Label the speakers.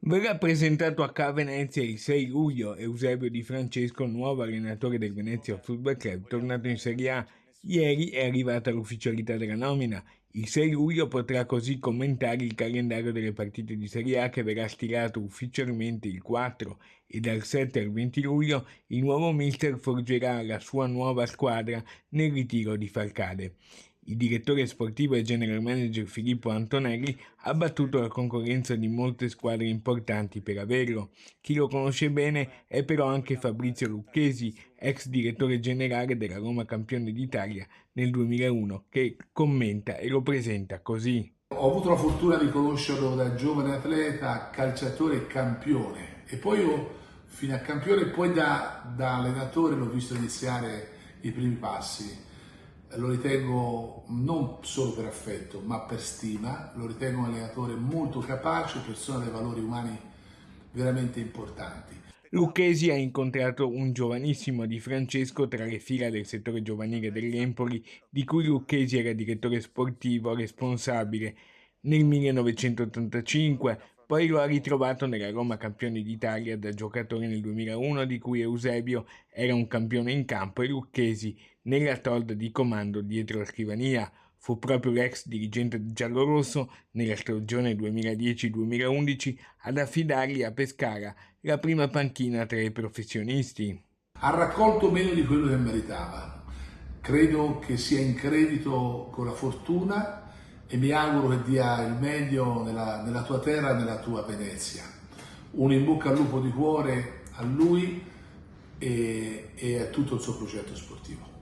Speaker 1: Verrà presentato a Venezia il 6 luglio. Eusebio Di Francesco, nuovo allenatore del Venezia Football Club, tornato in Serie A. Ieri è arrivata l'ufficialità della nomina. Il 6 luglio potrà così commentare il calendario delle partite di Serie A che verrà stilato ufficialmente il 4 e dal 7 al 20 luglio il nuovo mister forgerà la sua nuova squadra nel ritiro di Falcade. Il direttore sportivo e general manager Filippo Antonelli ha battuto la concorrenza di molte squadre importanti per averlo. Chi lo conosce bene è però anche Fabrizio Lucchesi, ex direttore generale della Roma campione d'Italia nel 2001, che commenta e lo presenta così.
Speaker 2: Ho avuto la fortuna di conoscerlo da giovane atleta, calciatore e campione, e poi io fino a campione e poi da allenatore l'ho visto iniziare i primi passi. Lo ritengo non solo per affetto ma per stima, lo ritengo un allenatore molto capace, persona dai valori umani veramente importanti.
Speaker 1: Lucchesi ha incontrato un giovanissimo Di Francesco tra le fila del settore giovanile dell'Empoli, di cui Lucchesi era direttore sportivo responsabile nel 1985, poi lo ha ritrovato nella Roma campione d'Italia da giocatore nel 2001, di cui Eusebio era un campione in campo e Lucchesi nella tolda di comando dietro la scrivania. Fu proprio l'ex dirigente giallorosso nella stagione 2010-2011 ad affidargli a Pescara la prima panchina tra i professionisti.
Speaker 2: Ha raccolto meno di quello che meritava. Credo che sia in credito con la fortuna e mi auguro che dia il meglio nella tua terra e nella tua Venezia. Un in bocca al lupo di cuore a lui e a tutto il suo progetto sportivo.